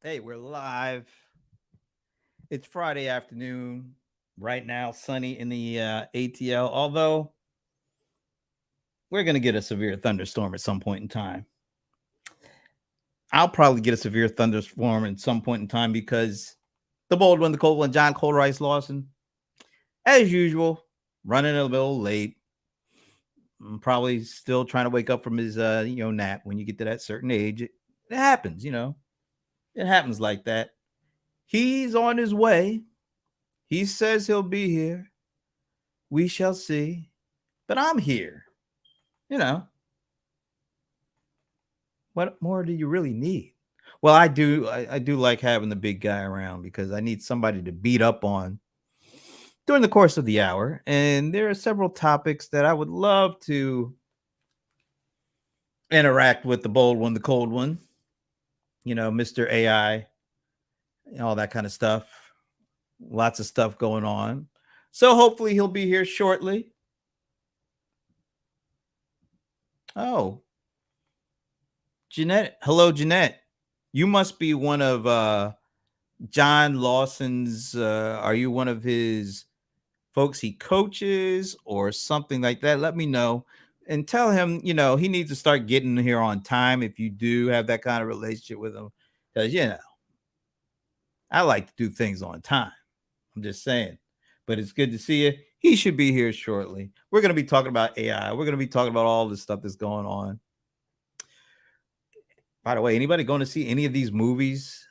Hey, we're live. It's Friday afternoon. Right now, sunny in the ATL. Although we're going to get a severe thunderstorm at some point in time. I'll probably get a severe thunderstorm at some point in time because the bold one, the cold one, John Cold Rice Lawson, as usual, running a little late. Probably still trying to wake up from his nap. When you get to that certain age, it happens. It happens like that. He's on his way. He says he'll be here. We shall see. But I'm here. You know, what more do you really need? Well, I do. I do like having the big guy around because I need somebody to beat up on during the course of the hour. And there are several topics that I would love to interact with the bold one, the cold one, Mr. AI, all that kind of stuff. Lots of stuff going on. So hopefully he'll be here shortly. Oh, Jeanette. Hello, Jeanette. You must be one of John Lawson's. Are you one of his folks he coaches or something like that? Let me know and tell him, he needs to start getting here on time if you do have that kind of relationship with him. Because, I like to do things on time. I'm just saying. But it's good to see you. He should be here shortly. We're going to be talking about AI. We're going to be talking about all this stuff that's going on. By the way, anybody going to see any of these movies?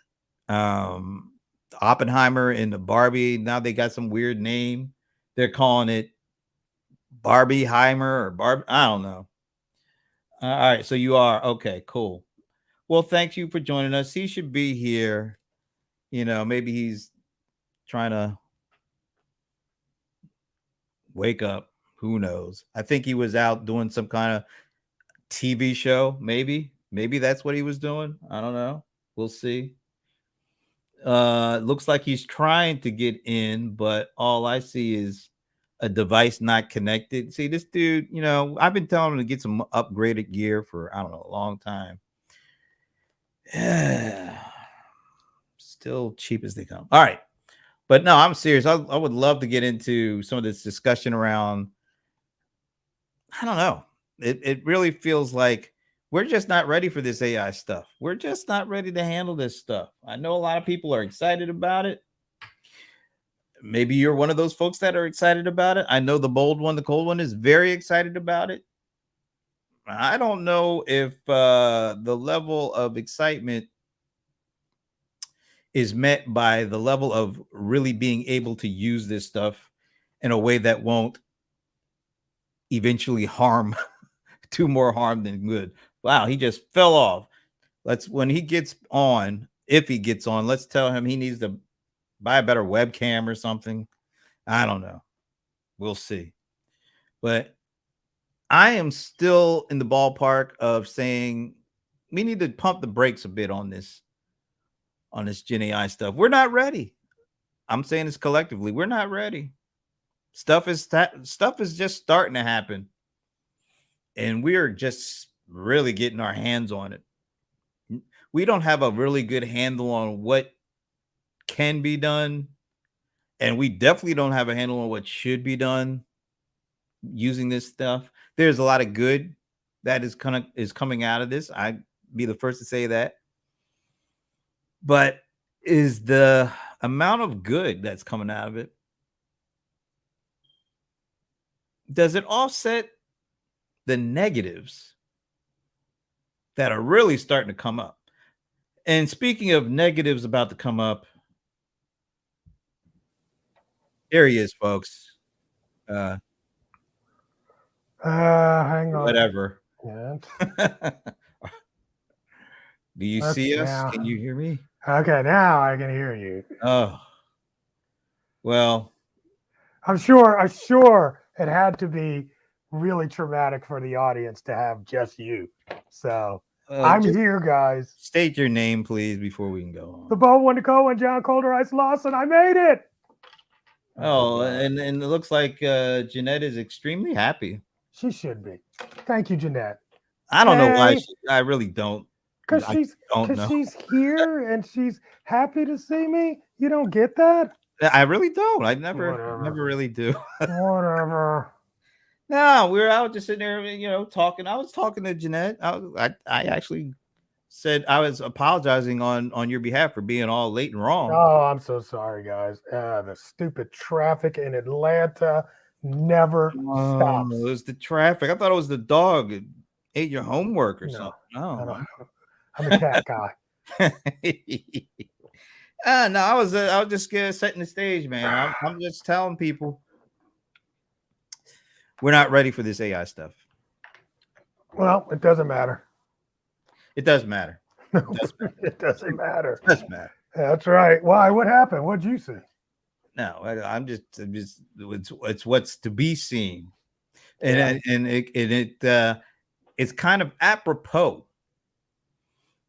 Oppenheimer and the Barbie. Now they got some weird name. They're calling it Barbieheimer or Barb. I don't know. All right, so you are okay. Cool. Well, thank you for joining us. He should be here. Maybe he's trying to wake up. Who knows? I think he was out doing some kind of TV show. Maybe that's what he was doing. I don't know. We'll see. Looks like he's trying to get in, but all I see is a device not connected. See, this dude, I've been telling him to get some upgraded gear for I don't know a long time. Still cheap as they come. All right, but no, I'm serious. I would love to get into some of this discussion around. I don't know. It really feels like we're just not ready for this AI stuff. We're just not ready to handle this stuff. I know a lot of people are excited about it. Maybe you're one of those folks that are excited about it. I know the bold one, the cold one is very excited about it. I don't know if the level of excitement is met by the level of really being able to use this stuff in a way that won't eventually harm, do more harm than good. Wow, he just fell off. When he gets on, if he gets on, let's tell him he needs to buy a better webcam or something. I don't know. We'll see. But I am still in the ballpark of saying we need to pump the brakes a bit on this Gen AI stuff. We're not ready. I'm saying this collectively. We're not ready. Stuff is just starting to happen. And we're just really getting our hands on it. We don't have a really good handle on what can be done. And we definitely don't have a handle on what should be done using this stuff. There's a lot of good that is coming out of this. I'd be the first to say that. But is the amount of good that's coming out of it, does it offset the negatives that are really starting to come up? And speaking of negatives about to come up, there he is, folks. Hang on. Whatever. Yeah. Do you see us? Can you hear me? Okay, now I can hear you. Oh, well, I'm sure it had to be really traumatic for the audience to have just you. So I'm just here, guys. state your name, please, before we can go The on. Bo One to Go and John Colder Ice Lawson. I made it. Oh, and it looks like Jeanette is extremely happy. She should be. Thank you, Jeanette. I don't know why. Hey. I really don't. Because I don't know. she's here and she's happy to see me. You don't get that? I really don't. I never Whatever. really do. Whatever. No, we were out just sitting there, talking. I was talking to Jeanette. I actually said I was apologizing on your behalf for being all late and wrong. Oh, I'm so sorry, guys. The stupid traffic in Atlanta never Oh, stops. it was the traffic. I thought it was the dog that ate your homework or No, something. I don't. Oh. I'm a cat guy. No, I was just setting the stage, man. I'm just telling people we're not ready for this AI stuff. Well, it doesn't matter. It does matter. No, it doesn't matter. It does matter. That's right. Why? What happened? What'd you see? No, I'm just it's what's to be seen, Yeah. and it's kind of apropos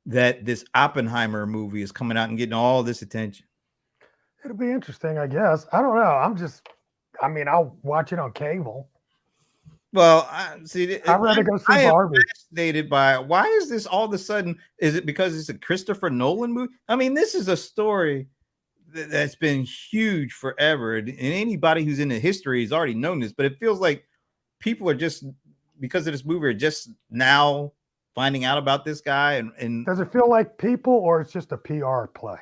that this Oppenheimer movie is coming out and getting all this attention. It'll be interesting, I guess. I don't know. I mean, I'll watch it on cable. Well, I'd rather go see I am Barbie. fascinated by why is this all of a sudden? Is it because it's a Christopher Nolan movie? I mean, this is a story that's been huge forever, and anybody who's into history has already known this. But it feels like people are just, because of this movie, are just now finding out about this guy. And Does it feel like people, or it's just a PR play?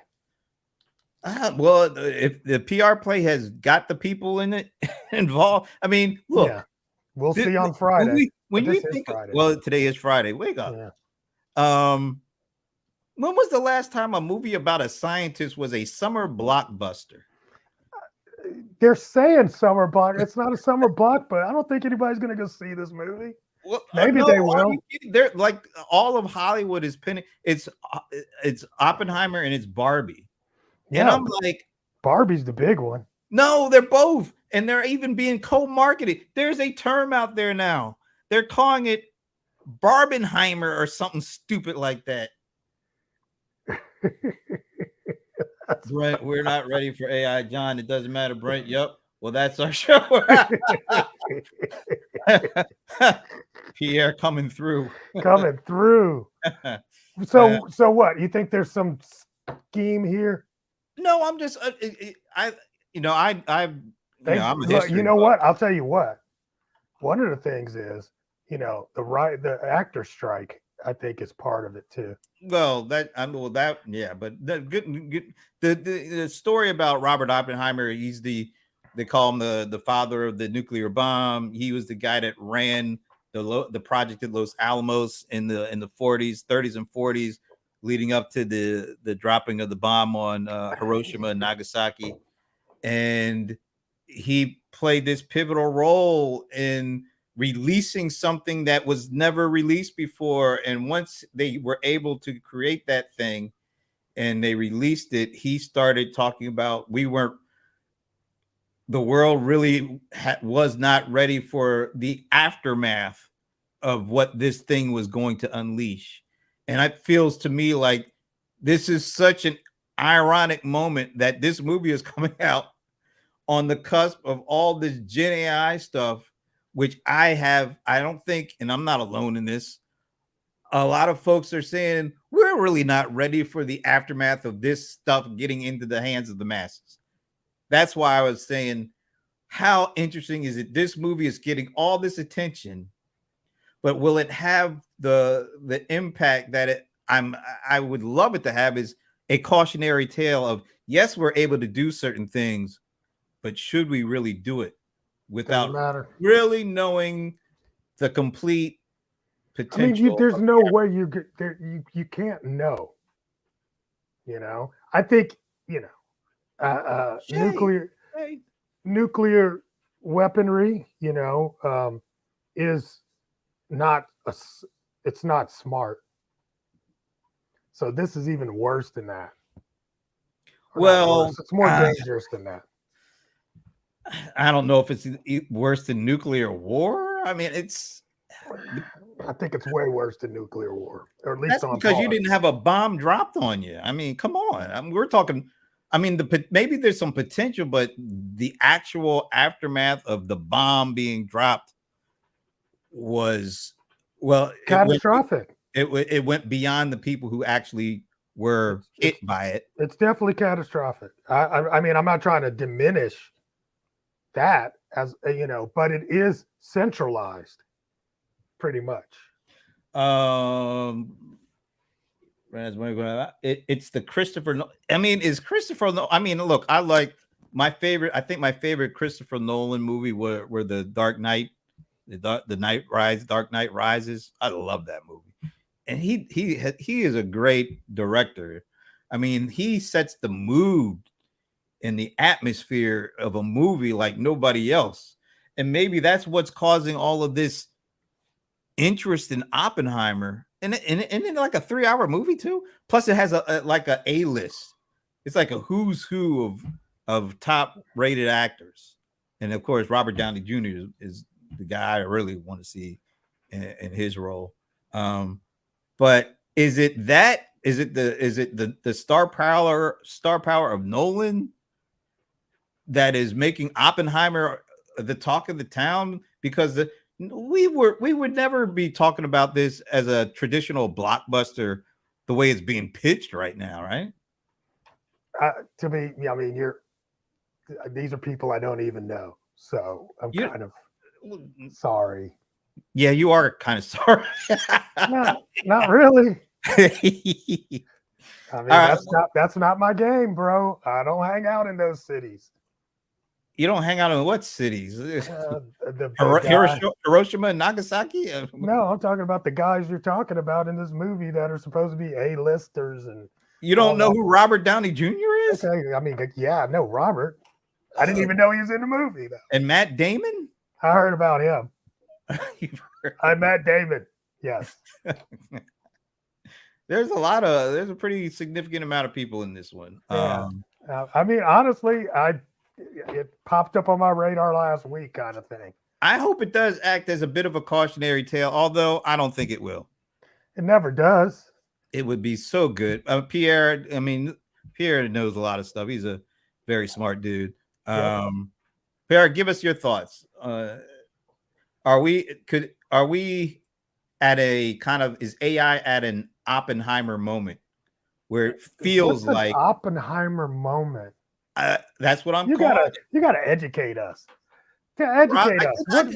Well, if the PR play has got the people in it involved, I mean, look. Yeah. We'll see on Friday. When you think, well, today is Friday. Wake up. Yeah. When was the last time a movie about a scientist was a summer blockbuster? They're saying summer block. It's not a summer block, but I don't think anybody's going to go see this movie. Well, maybe they will. They're like all of Hollywood is pinning. It's Oppenheimer and it's Barbie. Yeah, and I'm like, Barbie's the big one. No, they're both. And they're even being co-marketed. There's a term out there now. They're calling it Barbenheimer or something stupid like that. Brent, we're not ready for AI. John, it doesn't matter, Brent. Yep. Well, that's our show. Pierre coming through. Coming through. So what? You think there's some scheme here? No, I'm just I'm a history you know what? I'll tell you what. One of the things is, the actor strike, I think, is part of it too. Well, but the story about Robert Oppenheimer, they call him the father of the nuclear bomb. He was the guy that ran the project at Los Alamos in the 40s, 30s and 40s, leading up to the dropping of the bomb on Hiroshima and Nagasaki. And he played this pivotal role in releasing something that was never released before. And once they were able to create that thing and they released it, he started talking about the world really was not ready for the aftermath of what this thing was going to unleash. And it feels to me like this is such an ironic moment that this movie is coming out on the cusp of all this Gen AI stuff, which I don't think, and I'm not alone in this, a lot of folks are saying we're really not ready for the aftermath of this stuff getting into the hands of the masses. That's why I was saying, how interesting is it? This movie is getting all this attention, but will it have the impact that I would love it to have? Is a cautionary tale of, yes, we're able to do certain things, but should we really do it without really knowing the complete potential? I mean, there's no way you can't know. I think nuclear weaponry, is not it's not smart. So this is even worse than that. Well, it's more dangerous than that. I don't know if it's worse than nuclear war. I mean, I think it's way worse than nuclear war, or at least because you didn't have a bomb dropped on you. I mean, come on. We're talking. I mean, maybe there's some potential, but the actual aftermath of the bomb being dropped was catastrophic. it went beyond the people who actually were It's hit by it. it's definitely catastrophic. I mean, I'm not trying to diminish that as but it is centralized pretty much. Um, it's the Christopher. I mean, is Christopher? I mean, look, I like my favorite. I think my favorite Christopher Nolan movie were the Dark Knight, the Night Rise, Dark Knight Rises. I love that movie, and he is a great director. I mean, he sets the mood and the atmosphere of a movie like nobody else, and maybe that's what's causing all of this interest in Oppenheimer, and then like a 3 hour movie too. Plus, it has like a list. It's like a who's who of top rated actors, and of course, Robert Downey Jr. is the guy I really want to see in his role. But is it that? Is it the star power of Nolan that is making Oppenheimer the talk of the town? Because we would never be talking about this as a traditional blockbuster the way it's being pitched right now, right? To me, I mean, these are people I don't even know, so I'm You, kind of sorry. yeah, you are kind of sorry. Not really. I mean, right. that's not my game, bro. I don't hang out in those cities. You don't hang out in what cities? The Hiroshima and Nagasaki? No, I'm talking about the guys you're talking about in this movie that are supposed to be A-listers, and you don't know who Robert Downey Jr. is? Okay, I mean, yeah, I know Robert. I didn't even know he was in the movie though. And Matt Damon? I heard about him. I'm Matt Damon. Yes. There's a pretty significant amount of people in this one. Yeah. I mean, honestly, it popped up on my radar last week, kind of thing. I hope it does act as a bit of a cautionary tale, although I don't think it will. It never does. It would be so good. Pierre knows a lot of stuff. He's a very smart dude. Pierre, give us your thoughts. Are we at a kind of, is AI at an Oppenheimer moment where it feels like Oppenheimer moment? That's what You gotta educate us. Educate us. Aren't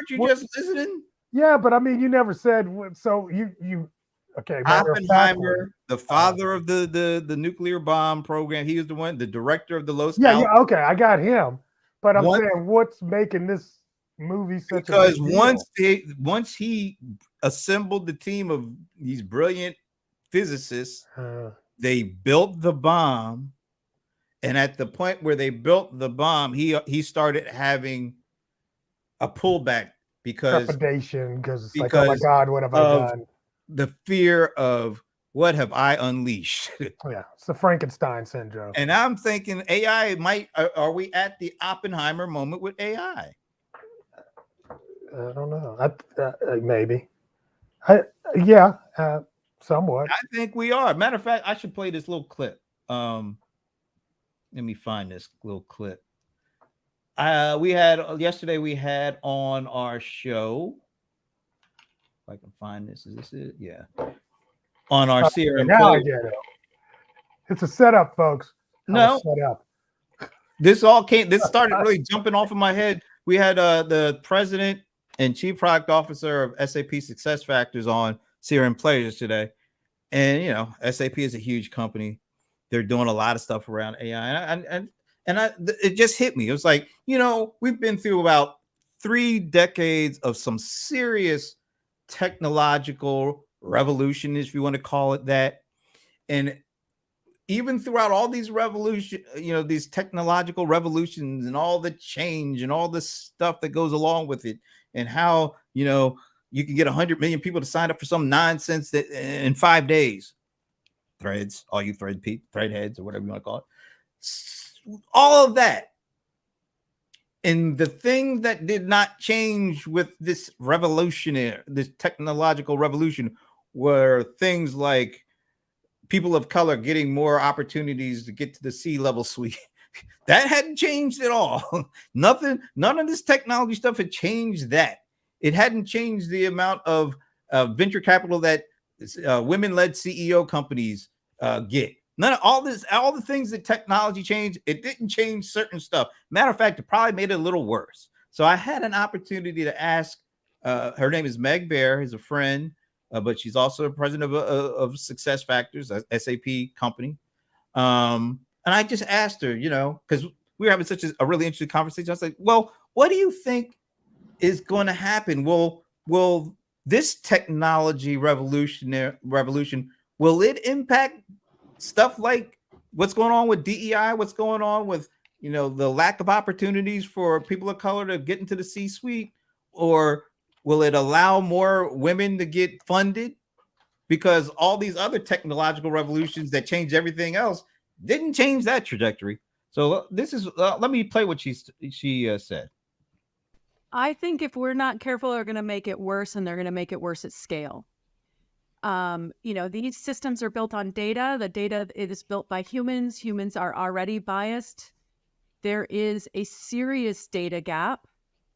you just listening? Yeah, but I mean, you never said so. You okay? Oppenheimer, the father of the nuclear bomb program. He was the director of the Los. Yeah. Okay, I got him. But I'm saying, what's making this movie such because once he assembled the team of these brilliant physicists, they built the bomb. And at the point where they built the bomb, he started having a pullback because trepidation, because it's like, oh my God, what have I done? The fear of what have I unleashed? Yeah, it's the Frankenstein syndrome. And I'm thinking AI might. Are we at the Oppenheimer moment with AI? I don't know. Maybe. Somewhat. I think we are. Matter of fact, I should play this little clip. Let me find this little clip. Yesterday we had on our show. If I can find this, is this it? Yeah. On our CRM. Now I get it. It's a setup, folks. No. This started really jumping off of my head. We had the president and chief product officer of SAP SuccessFactors on CRM Players today. And SAP is a huge company. They're doing a lot of stuff around AI, and it just hit me. It was like, we've been through about 3 decades of some serious technological revolution, if you want to call it that. And even throughout all these these technological revolutions and all the change and all the stuff that goes along with it, and how, you can get 100 million people to sign up for some nonsense that in 5 days. Threads, all you thread heads or whatever you want to call it, all of that. And the thing that did not change with this technological revolution, were things like people of color getting more opportunities to get to the C-level suite. That hadn't changed at all. None of this technology stuff had changed that. It hadn't changed the amount of venture capital that women-led CEO companies get. None of all the things that technology changed, it didn't change certain stuff. Matter of fact, it probably made it a little worse. So I had an opportunity to ask. Her name is Meg Bear. Is a friend, but she's also the president of Success Factors, a SAP company. And I just asked her, because we were having such a really interesting conversation. I was like, well, what do you think is going to happen? Will this technology revolution will it impact stuff like what's going on with DEI? What's going on with the lack of opportunities for people of color to get into the C-suite, or will it allow more women to get funded? Because all these other technological revolutions that change everything else didn't change that trajectory. So this is let me play what she said. I think if we're not careful, they're going to make it worse, and they're going to make it worse at scale. These systems are built on data. The data is built by humans. Humans are already biased. There is a serious data gap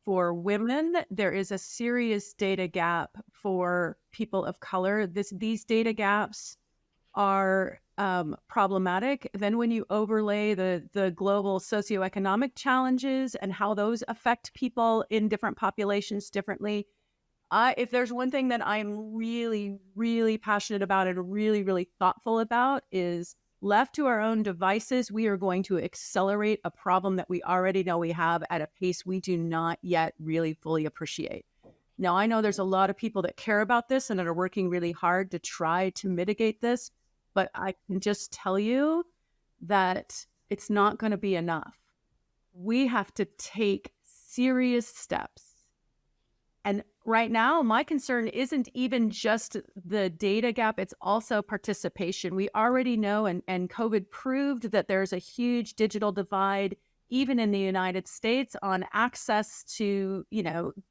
for women. There is a serious data gap for people of color. These data gaps are problematic. Then when you overlay the global socioeconomic challenges and how those affect people in different populations differently, if there's one thing that I'm really, really passionate about and really, really thoughtful about, is left to our own devices, we are going to accelerate a problem that we already know we have at a pace we do not yet really fully appreciate. Now, I know there's a lot of people that care about this and that are working really hard to try to mitigate this, but I can just tell you that it's not going to be enough. We have to take serious steps. And right now, my concern isn't even just the data gap, it's also participation. We already know, and COVID proved that there's a huge digital divide, even in the United States, on access to,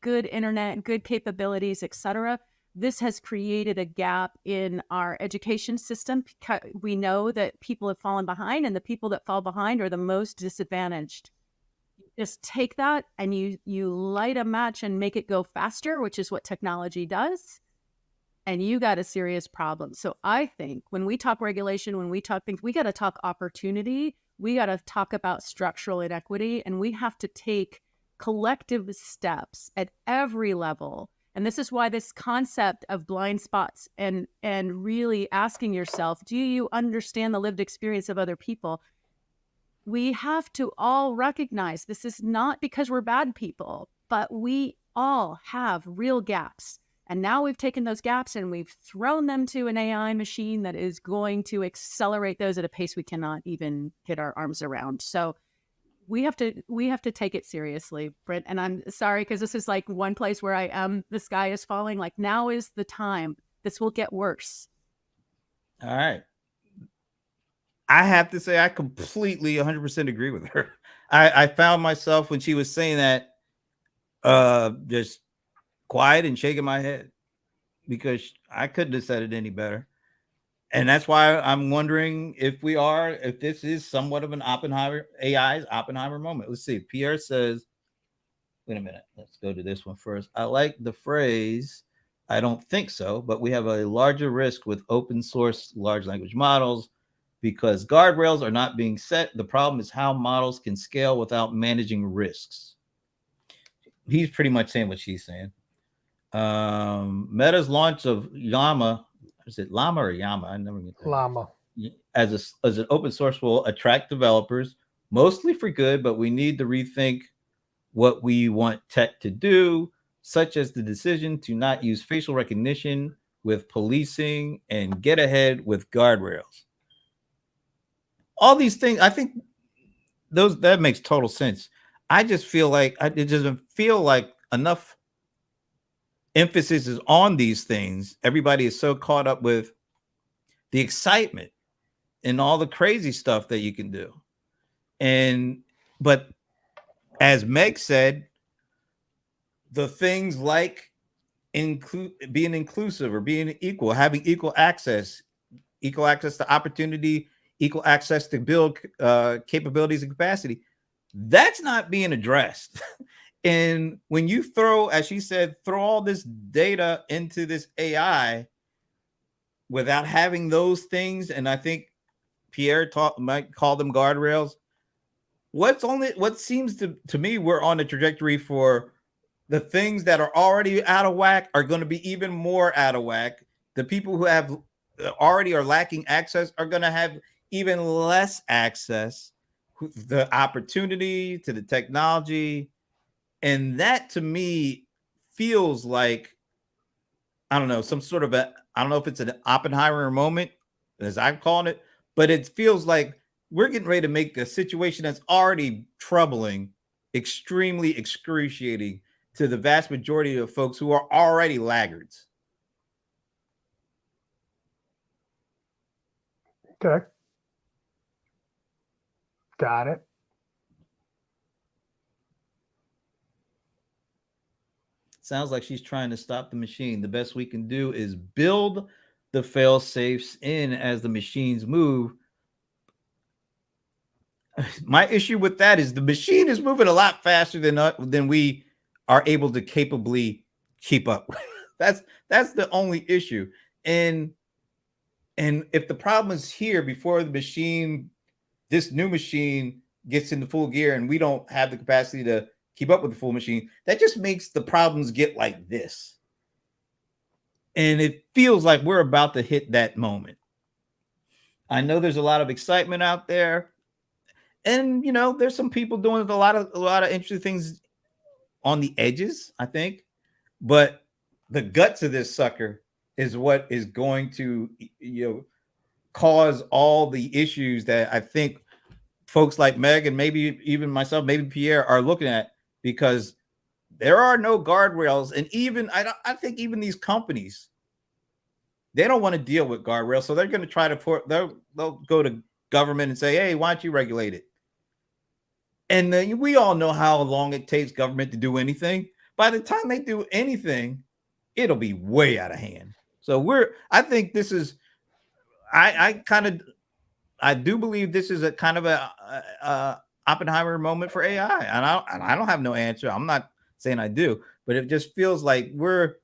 good internet, good capabilities, et cetera. This has created a gap in our education system. We know that people have fallen behind, and the people that fall behind are the most disadvantaged. Just take that and you light a match and make it go faster, which is what technology does, and you got a serious problem. So I think when we talk regulation, when we talk things, we got to talk opportunity. We got to talk about structural inequity, and we have to take collective steps at every level. And this is why this concept of blind spots and really asking yourself, do you understand the lived experience of other people? We have to all recognize this is not because we're bad people, but we all have real gaps. And now we've taken those gaps and we've thrown them to an AI machine that is going to accelerate those at a pace we cannot even get our arms around. So we have to take it seriously, Britt. And I'm sorry, because this is like one place where I am, the sky is falling. Like, now is the time. This will get worse. All right. I have to say, I completely 100% agree with her. I found myself when she was saying that, just quiet and shaking my head, because I couldn't have said it any better. And that's why I'm wondering if this is somewhat of an AI's Oppenheimer moment. Let's see. Pierre says, wait a minute. Let's go to this one first. I like the phrase, I don't think so, but we have a larger risk with open source large language models because guardrails are not being set. The problem is how models can scale without managing risks. He's pretty much saying what she's saying. Meta's launch of Llama, is it Llama or Llama? I never get that. Llama. As an open source will attract developers, mostly for good, but we need to rethink what we want tech to do, such as the decision to not use facial recognition with policing and get ahead with guardrails. All these things, I think that makes total sense. I just feel like it doesn't feel like enough emphasis is on these things. Everybody is so caught up with the excitement and all the crazy stuff that you can do. But as Meg said, the things like being inclusive or being equal, having equal access to opportunity, equal access to build capabilities and capacity, that's not being addressed. And when you throw, as she said, throw all this data into this AI without having those things, and I think Pierre might call them guardrails. What seems to me we're on a trajectory for the things that are already out of whack are going to be even more out of whack. The people who have already are lacking access are going to have even less access, the opportunity to the technology. And that to me feels like, I don't know, some sort of I don't know if it's an Oppenheimer moment, as I'm calling it, but it feels like we're getting ready to make a situation that's already troubling, extremely excruciating to the vast majority of folks who are already laggards. Okay. Got it. Sounds like she's trying to stop the machine. The best we can do is build the fail safes in as the machines move. My issue with that is the machine is moving a lot faster than we are able to capably keep up. That's the only issue. And if the problem is here before this new machine gets into full gear and we don't have the capacity to keep up with the full machine, that just makes the problems get like this. And it feels like we're about to hit that moment. I know there's a lot of excitement out there. And there's some people doing a lot of interesting things on the edges, I think. But the guts of this sucker is what is going to cause all the issues that I think folks like Meg and maybe even myself, maybe Pierre, are looking at, because there are no guardrails. And even I think even these companies, they don't want to deal with guardrails, so they're going to try to they'll go to government and say, hey, why don't you regulate it? And we all know how long it takes government to do anything. By the time they do anything, it'll be way out of hand. So I think this is, I do believe this is a kind of a Oppenheimer moment for AI. And I don't have no answer. I'm not saying I do, but it just feels like we're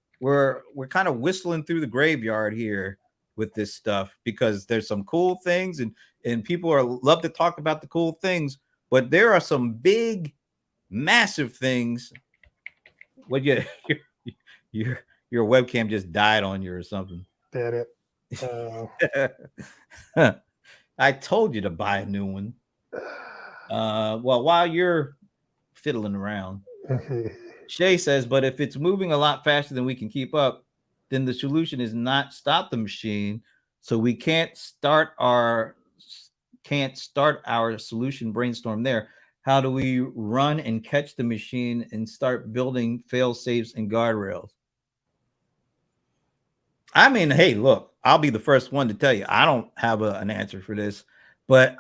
kind of whistling through the graveyard here with this stuff, because there's some cool things and people love to talk about the cool things, but there are some big, massive things. What your webcam just died on you or something? Did it? I told you to buy a new one. Well, while you're fiddling around, Shay says, but if it's moving a lot faster than we can keep up, then the solution is not stop the machine. So we can't start our solution brainstorm there. How do we run and catch the machine and start building fail safes and guardrails? I mean, hey, look, I'll be the first one to tell you, I don't have an answer for this, but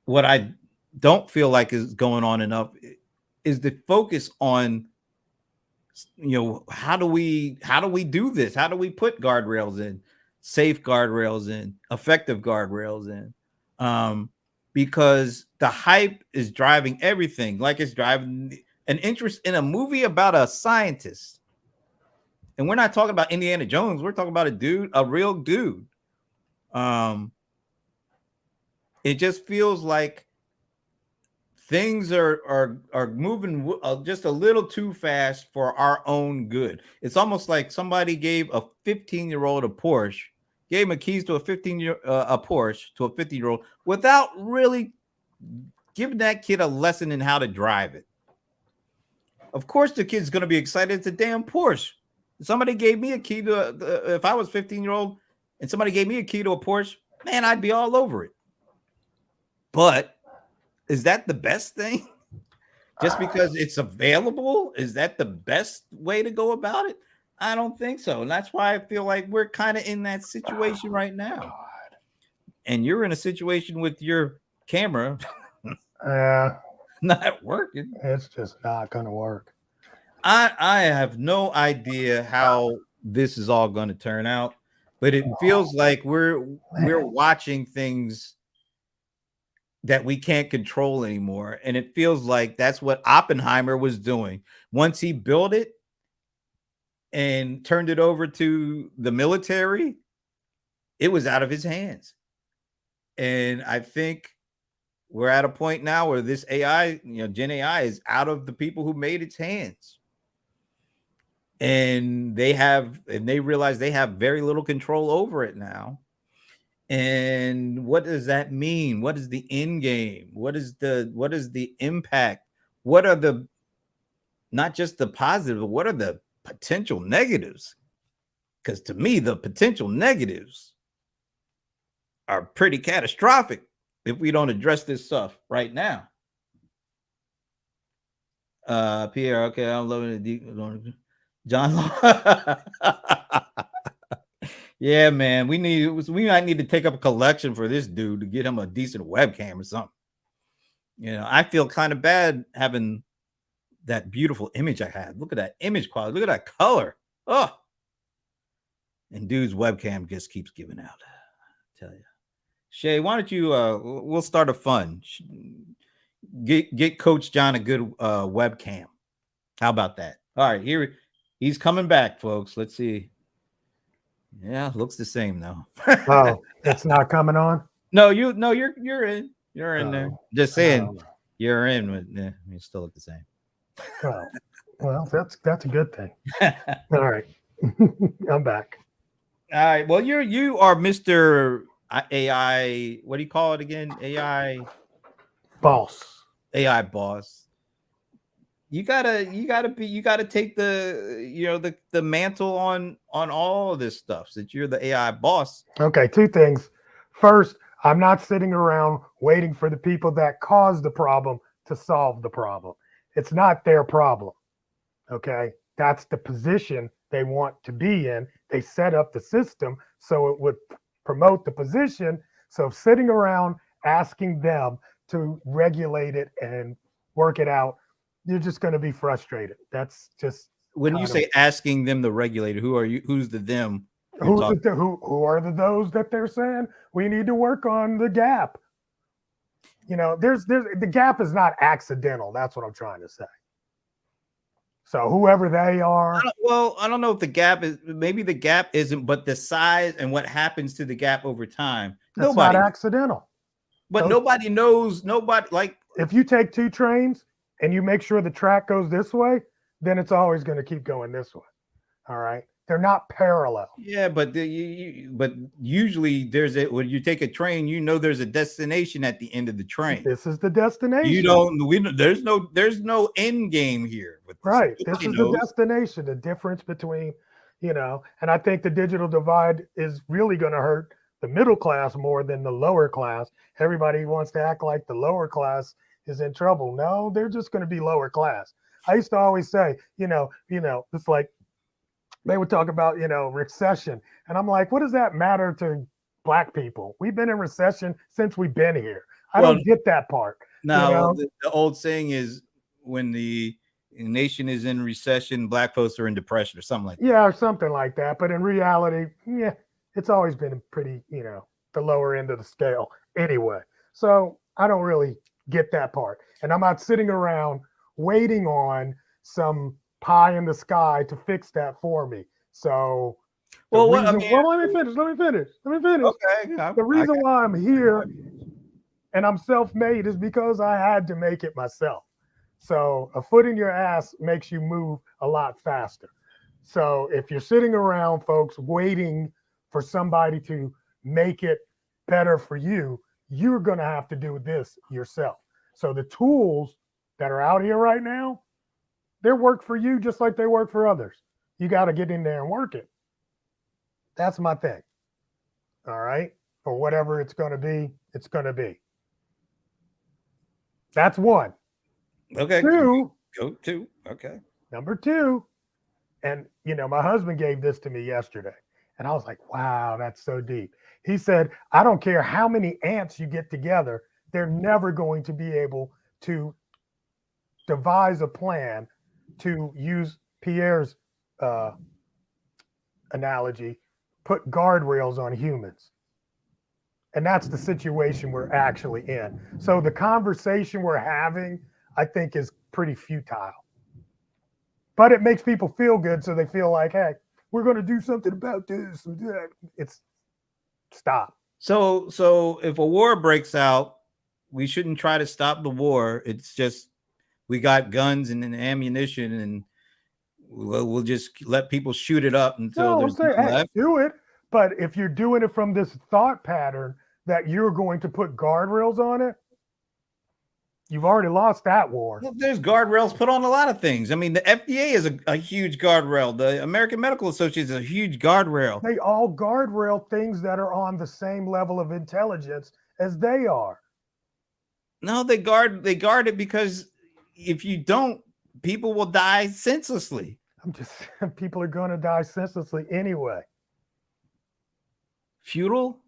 what I don't feel like is going on enough is the focus on, how do we do this? How do we put guardrails in, safe guardrails in, effective guardrails in? Because the hype is driving everything, like it's driving an interest in a movie about a scientist. And we're not talking about Indiana Jones. We're talking about a real dude. It just feels like things are moving just a little too fast for our own good. It's almost like somebody gave a 15-year-old a Porsche, gave him keys to a Porsche to a 15-year-old without really giving that kid a lesson in how to drive it. Of course, the kid's going to be excited. It's a damn Porsche. Somebody gave me a key to, if I was 15-year-old and somebody gave me a key to a Porsche, man, I'd be all over it. But is that the best thing? Just because it's available, is that the best way to go about it? I don't think so. And that's why I feel like we're kind of in that situation right now. And you're in a situation with your camera not working. It's just not going to work. I have no idea how this is all going to turn out, but it feels like we're watching things that we can't control anymore. And it feels like that's what Oppenheimer was doing. Once he built it and turned it over to the military, it was out of his hands. And I think we're at a point now where this AI, Gen AI is out of the people who made its hands. And they realize they have very little control over it now. And what does that mean? What is the end game? What is the impact? What are the, not just the positive, but what are the potential negatives? Because to me, the potential negatives are pretty catastrophic if we don't address this stuff right now. Pierre, okay, I'm loving it. John. Yeah, man, we might need to take up a collection for this dude to get him a decent webcam or something. I feel kind of bad having that beautiful image I had. Look at that image quality. Look at that color. Oh, and dude's webcam just keeps giving out. I tell you, Shay, why don't you? We'll start a fund. Get Coach John a good webcam. How about that? All right, here he's coming back, folks. Let's see. Yeah, looks the same though. Oh, it's not coming on. No, you're in. You're in there. Just saying, you're in. But yeah, you still look the same. Well, that's a good thing. All right, I'm back. All right. Well, you are Mr. AI. What do you call it again? AI boss. AI boss. You gotta take the the mantle on all of this stuff since you're the AI boss. Okay, two things. First, I'm not sitting around waiting for the people that caused the problem to solve the problem. It's not their problem. Okay, that's the position they want to be in. They set up the system so it would promote the position. So sitting around asking them to regulate it and work it out, you're just going to be frustrated. That's just when you say asking them to regulate it, who are you? Who's the them? Who are the those that they're saying we need to work on the gap? There's the gap is not accidental. That's what I'm trying to say. So whoever they are. I don't know if the gap is, maybe the gap isn't, but the size and what happens to the gap over time. That's not accidental. But nobody knows. Nobody, like, if you take two trains and you make sure the track goes this way, then it's always going to keep going this way. All right. They're not parallel. Yeah, but but usually when you take a train, there's a destination at the end of the train. This is the destination. There's no end game here. Right. This is the destination. The difference between, and I think the digital divide is really going to hurt the middle class more than the lower class. Everybody wants to act like the lower class is in trouble. No, they're just going to be lower class. I used to always say, it's like they would talk about, recession. And I'm like, what does that matter to black people? We've been in recession since we've been here. I don't get that part. Now, the old saying is when the nation is in recession, black folks are in depression or something like that. Yeah, or something like that. But in reality, yeah, it's always been pretty, the lower end of the scale anyway. So I don't really get that part. And I'm not sitting around waiting on some pie in the sky to fix that for me. So let me finish. Okay. The reason why I'm here and I'm self-made is because I had to make it myself. So a foot in your ass makes you move a lot faster. So if you're sitting around, folks, waiting for somebody to make it better for you, you're going to have to do this yourself. So the tools that are out here right now, they work for you just like they work for others. You got to get in there and work it. That's my thing. All right. For whatever it's going to be, it's going to be. That's one. Okay. Two. Go two. Okay. Number two. And, my husband gave this to me yesterday. And I was like, wow, that's so deep. He said, I don't care how many ants you get together, they're never going to be able to devise a plan to use Pierre's analogy, put guardrails on humans. And that's the situation we're actually in. So the conversation we're having, I think, is pretty futile. But it makes people feel good, so they feel like, hey, we're going to do something about this and that. It's stop. So if a war breaks out, we shouldn't try to stop the war. It's just we got guns and ammunition, and we'll just let people shoot it up until No, I'm there's saying, none hey, left. do it. But if you're doing it from this thought pattern that you're going to put guardrails on it, you've already lost that war. Well, there's guardrails put on a lot of things. I mean, the FDA is a huge guardrail. The American Medical Association is a huge guardrail. They all guardrail things that are on the same level of intelligence as they are. No, they guard it because if you don't, people will die senselessly. I'm just people are going to die senselessly anyway. Feudal?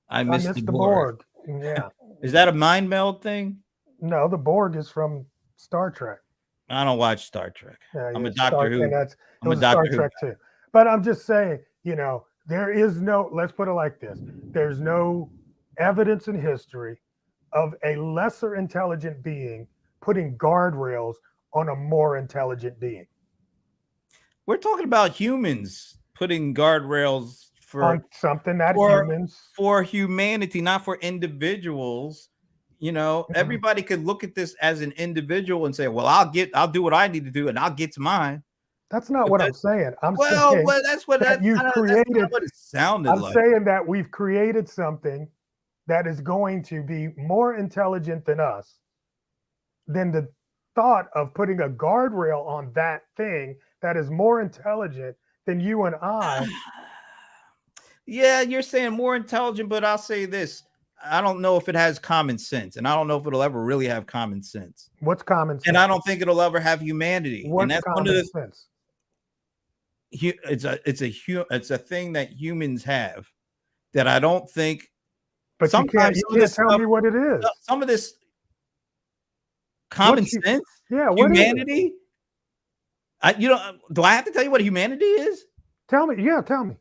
I missed the the Borg. Borg. Yeah. Is that a mind meld thing? No, the Borg is from Star Trek. I don't watch Star Trek. Yeah, I'm a Star, Doctor Who. And that's it I'm was a Doctor Star Who Trek too. But I'm just saying, there is no. Let's put it like this: there's no evidence in history of a lesser intelligent being putting guardrails on a more intelligent being. We're talking about humans putting guardrails On something that for humans for humanity, not for individuals. Everybody could look at this as an individual and say, well, I'll do what I need to do and I'll get to mine. That's not what I'm saying. I'm Well, saying that's what that you've created. That's what it sounded I'm like. saying that we've created something that is going to be more intelligent than us. Then the thought of putting a guardrail on that thing that is more intelligent than you and I. Yeah, you're saying more intelligent, but I'll say this. I don't know if it has common sense, and I don't know if it'll ever really have common sense. What's common sense? And I don't think it'll ever have humanity. What's and that's common sense? It's a thing that humans have that I don't think. But you can't tell me what it is. Some of this common sense. Yeah, humanity. Do I have to tell you what humanity is? Tell me. Yeah, tell me.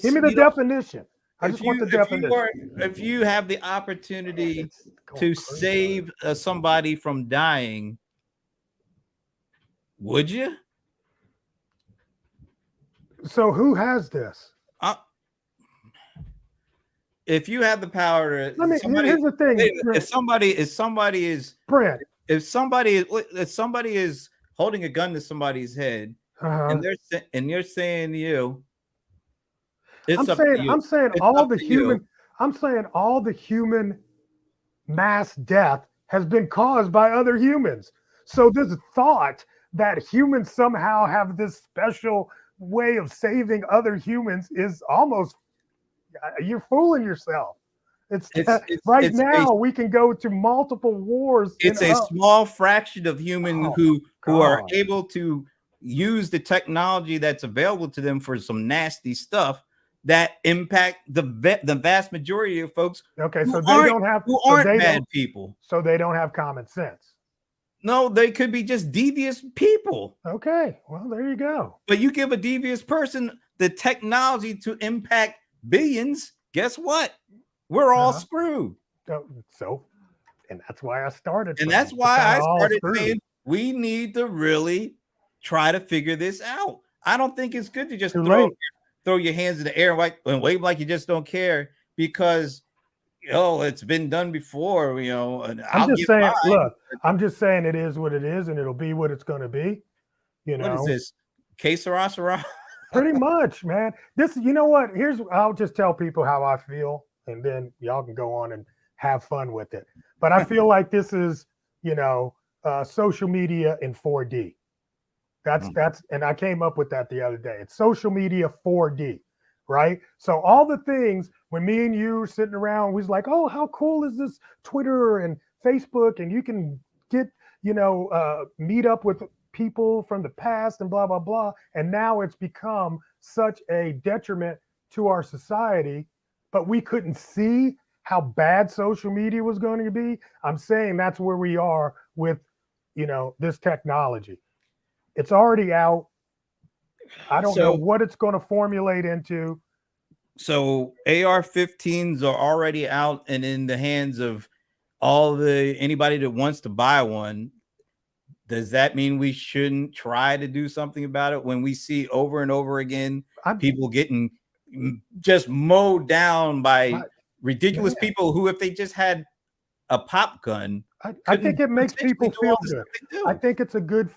Give me the definition. I just want the definition. If you have the opportunity to save somebody from dying, would you? So who has this? If you have the power to, here's the thing. If somebody is holding a gun to somebody's head, and you're saying to you, I'm saying all the human mass death has been caused by other humans. So this thought that humans somehow have this special way of saving other humans is almost, you're fooling yourself. We can go to multiple wars. It's a small fraction of humans who are able to use the technology that's available to them for some nasty stuff that impact the vast majority of folks. Okay, so they don't have bad people. So they don't have common sense. No, they could be just devious people. Okay, well, there you go. But you give a devious person the technology to impact billions, guess what? We're all screwed. And that's why I started. And that's why I started saying we need to really try to figure this out. I don't think it's good to just throw your hands in the air and wave like you just don't care because it's been done before, and I'm just saying, look, I'm just saying it is what it is and it'll be what it's going to be. What is this? Que sera, sera? Pretty much, man. What? I'll just tell people how I feel and then y'all can go on and have fun with it. But I feel like this is, social media in 4D. That's and I came up with that the other day. It's social media 4D, right? So all the things when me and you were sitting around, we was like, oh, how cool is this Twitter and Facebook? And you can get, meet up with people from the past and blah, blah, blah. And now it's become such a detriment to our society, but we couldn't see how bad social media was going to be. I'm saying that's where we are with, this technology. It's already out. I don't know what it's going to formulate into. So AR-15s are already out and in the hands of anybody that wants to buy one. Does that mean we shouldn't try to do something about it when we see over and over again people getting just mowed down by ridiculous people who, if they just had a pop gun, I think it makes people feel good. I think it's a good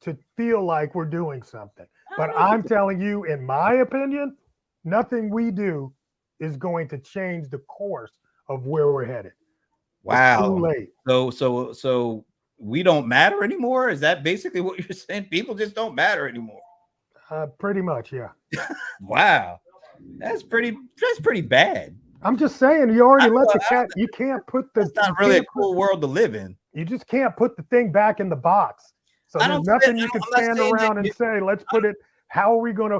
to feel like we're doing something. But I'm telling you, in my opinion, nothing we do is going to change the course of where we're headed. Wow. It's too late. So we don't matter anymore? Is that basically what you're saying? People just don't matter anymore. Pretty much, yeah. Wow. That's pretty bad. I'm just saying, you already let the cat. You can't put the. It's not really a cool world to live in. You just can't put the thing back in the box. So there's nothing you can stand around and say, let's put it. How are we going to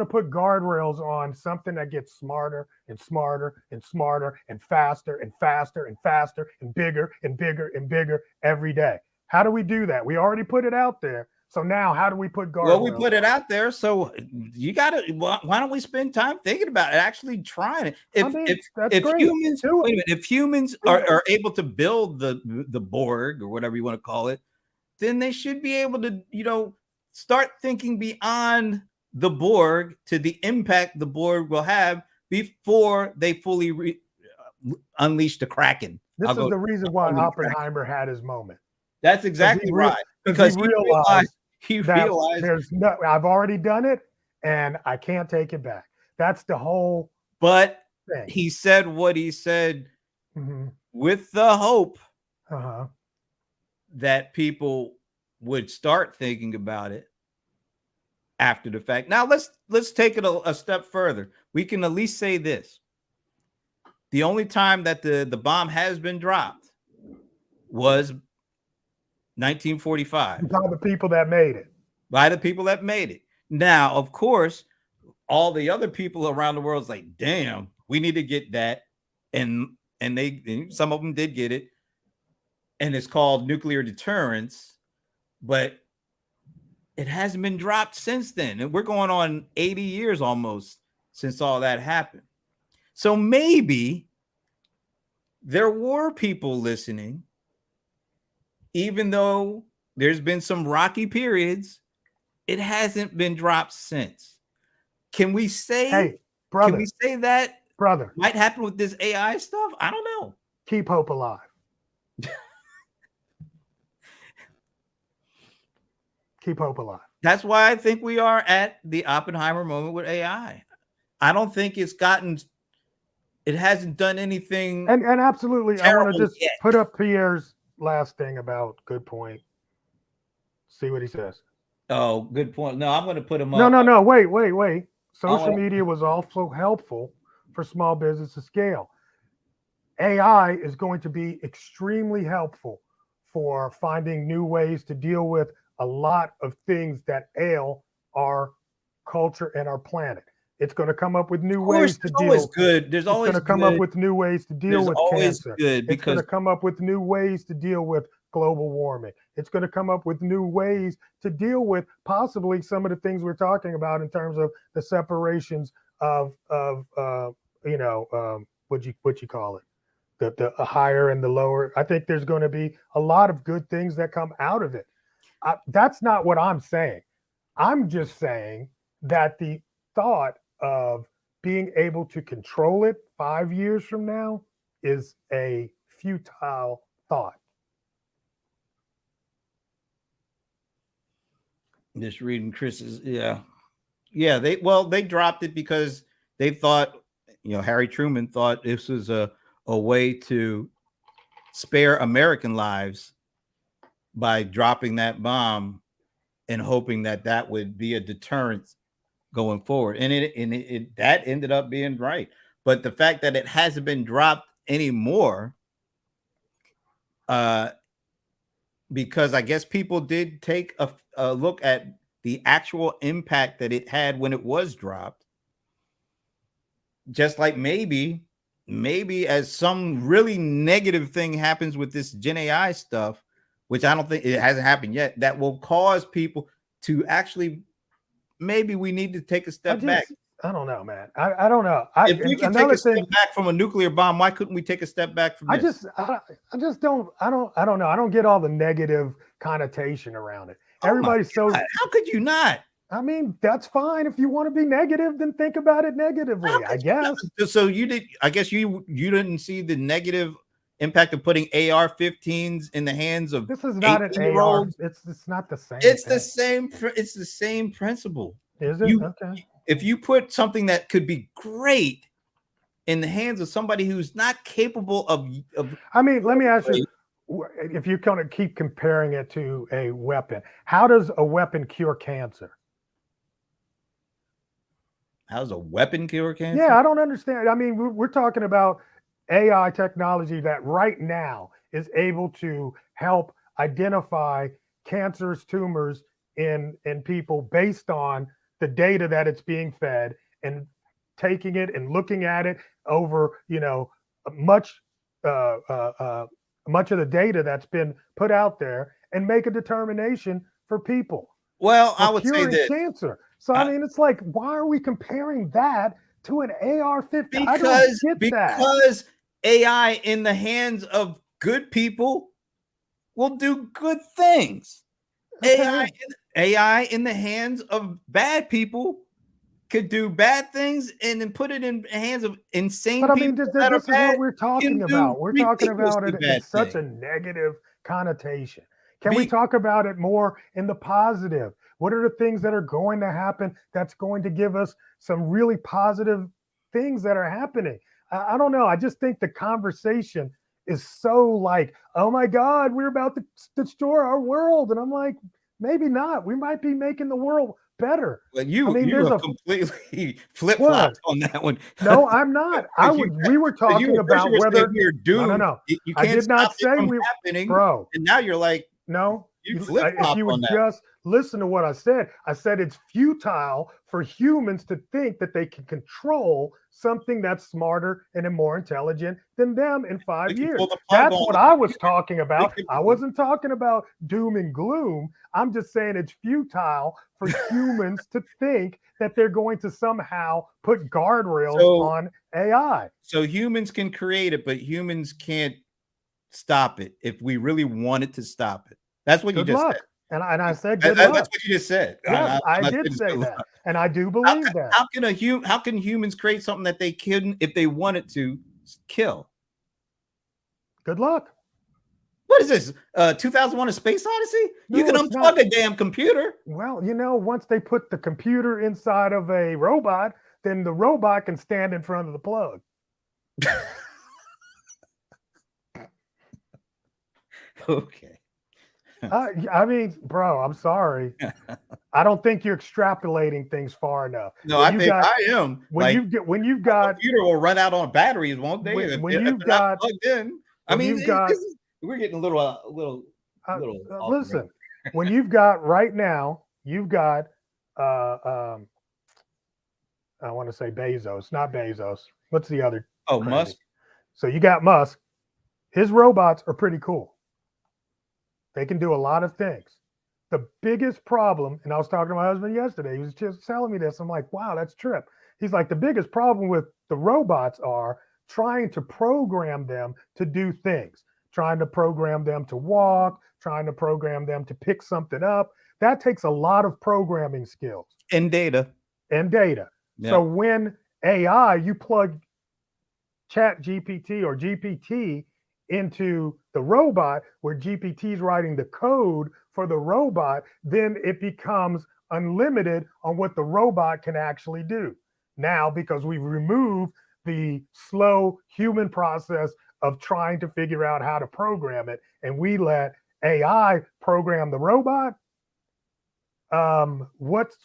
put guardrails on something that gets smarter and smarter and smarter and faster and faster and faster and bigger and bigger and bigger every day? How do we do that? We already put it out there. So now how do we put guardrails? Well, we put it out there. So you got to, why don't we spend time thinking about it, actually trying it? If humans are able to build the Borg or whatever you want to call it, then they should be able to, start thinking beyond the Borg to the impact the Borg will have before they fully unleash the Kraken. This is the reason why Oppenheimer had his moment. That's exactly right. Because he realized there's no, I've already done it and I can't take it back. That's the whole thing. Thing. He said what he said with the hope that people would start thinking about it after the fact. Now let's take it a step further. We can at least say this. The only time that the bomb has been dropped was 1945. By the people that made it. By the people that made it. Now, of course, all the other people around the world is like, damn, we need to get that. And some of them did get it. And it's called nuclear deterrence. But it hasn't been dropped since then. And we're going on 80 years almost since all that happened. So maybe there were people listening, even though there's been some rocky periods, it hasn't been dropped since. Can we say, hey, brother, can we say that brother might happen with this AI stuff? I don't know. Keep hope alive. Keep hope alive. That's why I think we are at the Oppenheimer moment with AI. I don't think it hasn't done anything. And absolutely, I want to just put up Pierre's last thing about good point. See what he says. Oh, good point. No, I'm going to put him up. No. Wait. Social media was also helpful for small business to scale. AI is going to be extremely helpful for finding new ways to deal with a lot of things that ail our culture and our planet. It's going to come up with new ways to deal. There's always going to come up with new ways to deal with cancer. It's going to come up with new ways to deal with global warming. It's going to come up with new ways to deal with possibly some of the things we're talking about in terms of the separations of what you call it, the higher and the lower. I think there's going to be a lot of good things that come out of it. That's not what I'm saying. I'm just saying that the thought of being able to control it 5 years from now is a futile thought. Just reading Chris's, they dropped it because they thought, Harry Truman thought this was a way to spare American lives by dropping that bomb and hoping that would be a deterrent going forward. And it that ended up being right. But the fact that it hasn't been dropped anymore, because I guess people did take a look at the actual impact that it had when it was dropped. Just like maybe as some really negative thing happens with this Gen AI stuff, which I don't think it hasn't happened yet, that will cause people to actually, maybe we need to take a step back. I don't know, man. I don't know. If we can take a step back from a nuclear bomb, why couldn't we take a step back from this? I just don't. I don't know. I don't get all the negative connotation around it. Everybody's so. How could you not? I mean, that's fine. If you want to be negative, then think about it negatively, I guess. So you did. I guess you didn't see the negative impact of putting AR-15s in the hands of. This is not an AR. It's not the same. It's the same. It's the same principle. Is it? Okay. If you put something that could be great in the hands of somebody who's not capable of I mean, let me ask you, if you're going to keep comparing it to a weapon, how does a weapon cure cancer? How does a weapon cure cancer? Yeah, I don't understand. I mean, we're talking about AI technology that right now is able to help identify cancerous tumors in people based on the data that it's being fed, and taking it and looking at it over, much of the data that's been put out there, and make a determination for people. Well, I would say that cancer. So I mean, it's like, why are we comparing that to an AR-15? Because AI in the hands of good people will do good things. Okay. AI in the hands of bad people could do bad things, and then put it in the hands of insane people. But I mean, this is what we're talking about. We're talking about it in such a negative connotation. Can we talk about it more in the positive? What are the things that are going to happen that's going to give us some really positive things that are happening? I don't know. I just think the conversation is so like, oh my God, we're about to destroy our world. And I'm like, maybe not. We might be making the world better. Well, you have completely flip-flopped on that one. No, I'm not. We were talking about whether we're doomed. No. You I can't did not say we were happening, bro. And now you're like, no. If you would just listen to what I said it's futile for humans to think that they can control something that's smarter and more intelligent than them in 5 years. That's what I was talking about. I wasn't talking about doom and gloom. I'm just saying it's futile for humans to think that they're going to somehow put guardrails on AI. So humans can create it, but humans can't stop it if we really wanted to stop it. That's what you just said. And I said good luck. That's what you just said. Yes, I did say that. And I do believe that. How can humans create something that they couldn't, if they wanted to, kill? Good luck. What is this? 2001: A Space Odyssey? No, you can unplug a damn computer. Well, once they put the computer inside of a robot, then the robot can stand in front of the plug. Okay. I mean, bro, I'm sorry. I don't think you're extrapolating things far enough. No, I think I am. When you've got a computer will run out on batteries, won't they? When you've got plugged in. I mean, we're getting a little. Listen, when you've got right now, you've got I want to say Bezos, not Bezos. What's the other? Oh, Musk. So you got Musk. His robots are pretty cool. They can do a lot of things. The biggest problem, and I was talking to my husband yesterday, he was just telling me this. I'm like, wow, that's trip. He's like, the biggest problem with the robots are trying to program them to do things, trying to program them to walk, trying to program them to pick something up. That takes a lot of programming skills. And data. Yeah. So when AI, you plug Chat GPT or GPT into the robot, where GPT is writing the code for the robot, then it becomes unlimited on what the robot can actually do. Now, because we've removed the slow human process of trying to figure out how to program it, and we let AI program the robot, where's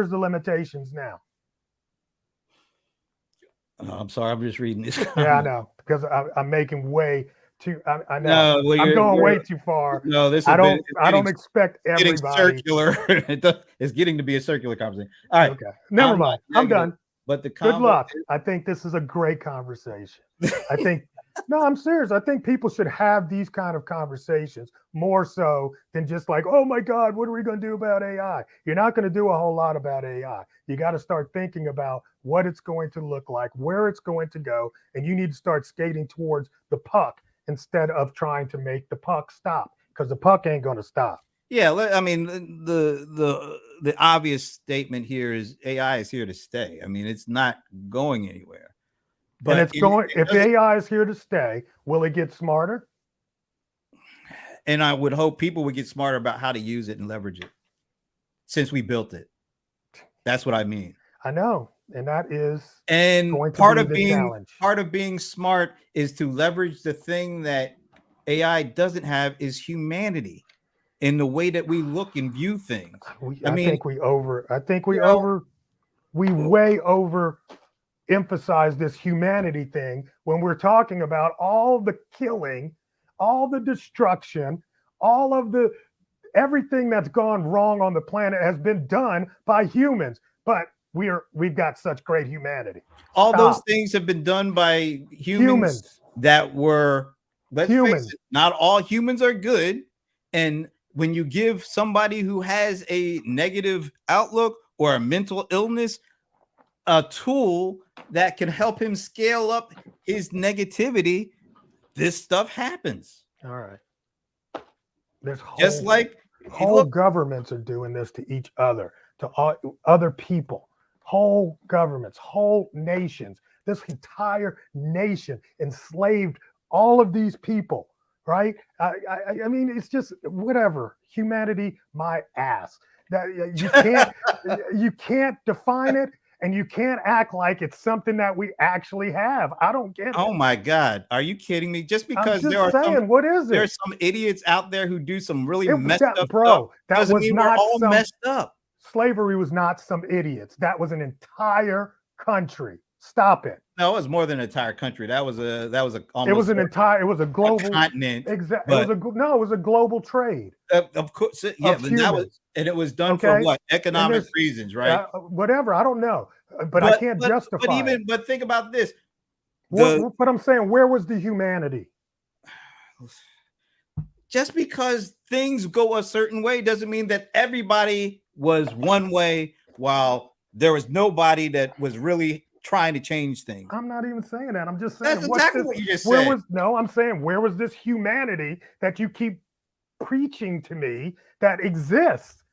the limitations now? I'm sorry, I'm just reading this. Yeah, I know, because I'm making way too. I know I'm going way too far. No, I don't expect everybody. Circular. It's getting to be a circular conversation. All right, okay, never mind. I'm done. But the good luck. I think this is a great conversation. I think No, I'm serious. I think people should have these kind of conversations more so than just like, oh my God, what are we going to do about AI? You're not going to do a whole lot about AI. You got to start thinking about what it's going to look like, where it's going to go, and you need to start skating towards the puck instead of trying to make the puck stop because the puck ain't going to stop. Yeah, I mean, the obvious statement here is AI is here to stay. I mean, it's not going anywhere. And But it's going, if doesn't- AI is here to stay, will it get smarter? and I would hope people would get smarter about how to use it and leverage it since we built it. That's what I mean. I know. And that is And going to part be of the being challenge. part of being smart is to leverage the thing that AI doesn't have is humanity in the way that we look and view things. I think we know, way over emphasize this humanity thing when we're talking about all the killing, all the destruction, all of the everything that's gone wrong on the planet has been done by humans. But we've got such great humanity. all Stop. those things have been done by humans. That were, let's face it, not all humans are good. And when you give somebody who has a negative outlook or a mental illness a tool that can help him scale up his negativity, this stuff happens. All right. There's Just like whole governments are doing this to each other, to other people, whole governments, whole nations. This entire nation enslaved all of these people, right? I mean, it's just whatever. Humanity, my ass. That you can't define it, and you can't act like it's something that we actually have. I don't get it. Oh my God, are you kidding me? Just because I'm just saying, what is it? There's some idiots out there who do some really messed up bro, stuff. That doesn't was mean not we're all some, messed up. Slavery was not some idiots. That was an entire country. Stop it. No, it was more than an entire country. That was a almost it was a global continent. Exactly. It was a global trade. Of course, yeah. But that was, and it was done for what? Economic reasons, right? Whatever. I don't know, but I can't justify. But think about this. But I'm saying, where was the humanity? Just because things go a certain way doesn't mean that everybody was one way while there was nobody that was really trying to change things. I'm not even saying that. I'm just saying that's exactly what you just said. I'm saying, where was this humanity that you keep preaching to me that exists?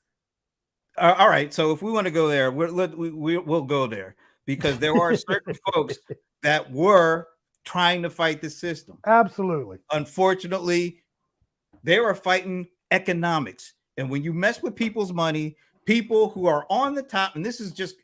All right. So if we want to go there, we'll go there, because there are certain folks that were trying to fight the system. Absolutely. Unfortunately, they were fighting economics. And when you mess with people's money, people who are on the top, and this is just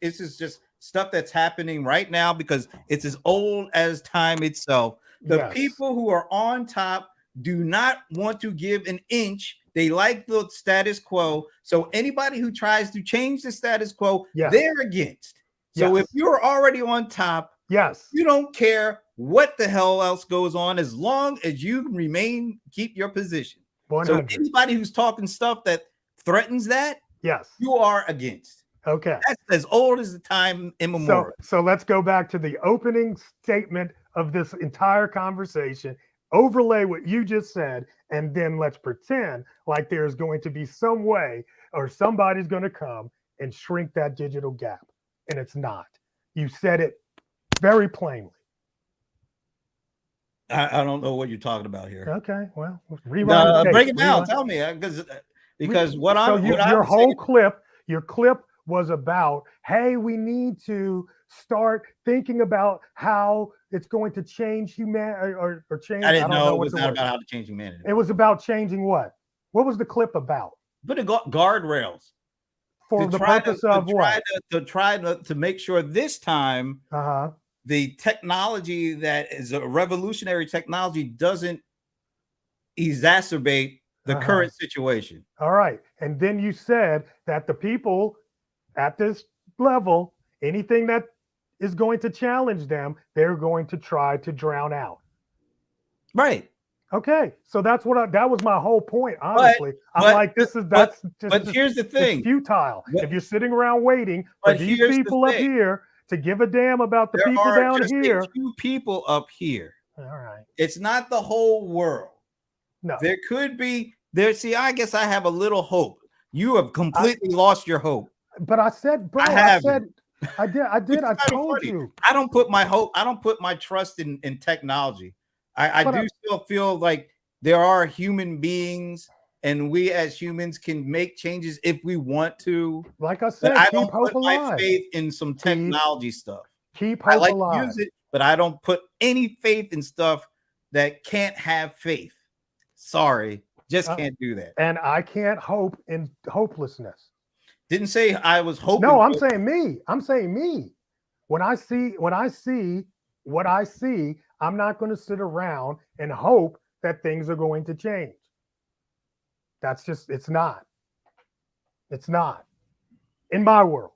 stuff that's happening right now because it's as old as time itself. The people who are on top do not want to give an inch. They like the status quo. So anybody who tries to change the status quo, they're against. So if you're already on top, you don't care what the hell else goes on as long as you keep your position. 100. So anybody who's talking stuff that threatens that, you are against. Okay. That's as old as the time immemorial. So let's go back to the opening statement of this entire conversation, overlay what you just said, and then let's pretend like there's going to be some way or somebody's going to come and shrink that digital gap. And it's not. You said it very plainly. I don't know what you're talking about here. Okay, well, rewrite break it down. Tell me, because your clip was about, hey, we need to start thinking about how it's going to change humanity or change. I didn't know it was not about how to change humanity. It was about changing what? What was the clip about? Putting guardrails for the purpose of what? To make sure this time the technology that is a revolutionary technology doesn't exacerbate the current situation. All right. And then you said that the people at this level, anything that is going to challenge them, they're going to try to drown out. Right. Okay. So that was my whole point. Honestly, but here's the thing: it's futile. If you're sitting around waiting for these people up here to give a damn about the people down here. A few people up here All right. It's not the whole world. No. There could be there. See, I guess I have a little hope. You have completely lost your hope. But I said, bro, I I haven't. said, I did. I told you. I don't put my hope. I don't put my trust in technology. I do still feel like there are human beings, and we as humans can make changes if we want to. Like I But said, I keep don't hope put my alive. faith in some technology stuff. Keep I hope like alive. to use it, but I don't put any faith in stuff that can't have faith. Sorry, just can't do that. And I can't hope in hopelessness. Didn't say I was hoping. No, I'm saying me. I'm saying me. When I see what I see, I'm not going to sit around and hope that things are going to change. That's just, it's not. It's not. In my world.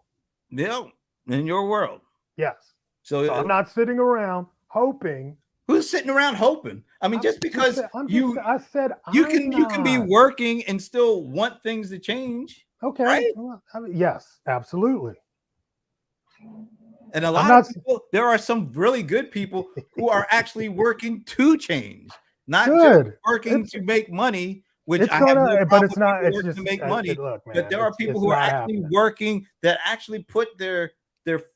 Yeah, in your world. Yes. So I'm not sitting around hoping. Who's sitting around hoping? I mean, just because you can be working and still want things to change. Okay. Right? Well, yes, absolutely. And a lot of people, there are some really good people who are actually working to change, not just working to make money. Which I have no problem but it's not. It's just to make money. Look, man, but there are people who are actually working that actually put their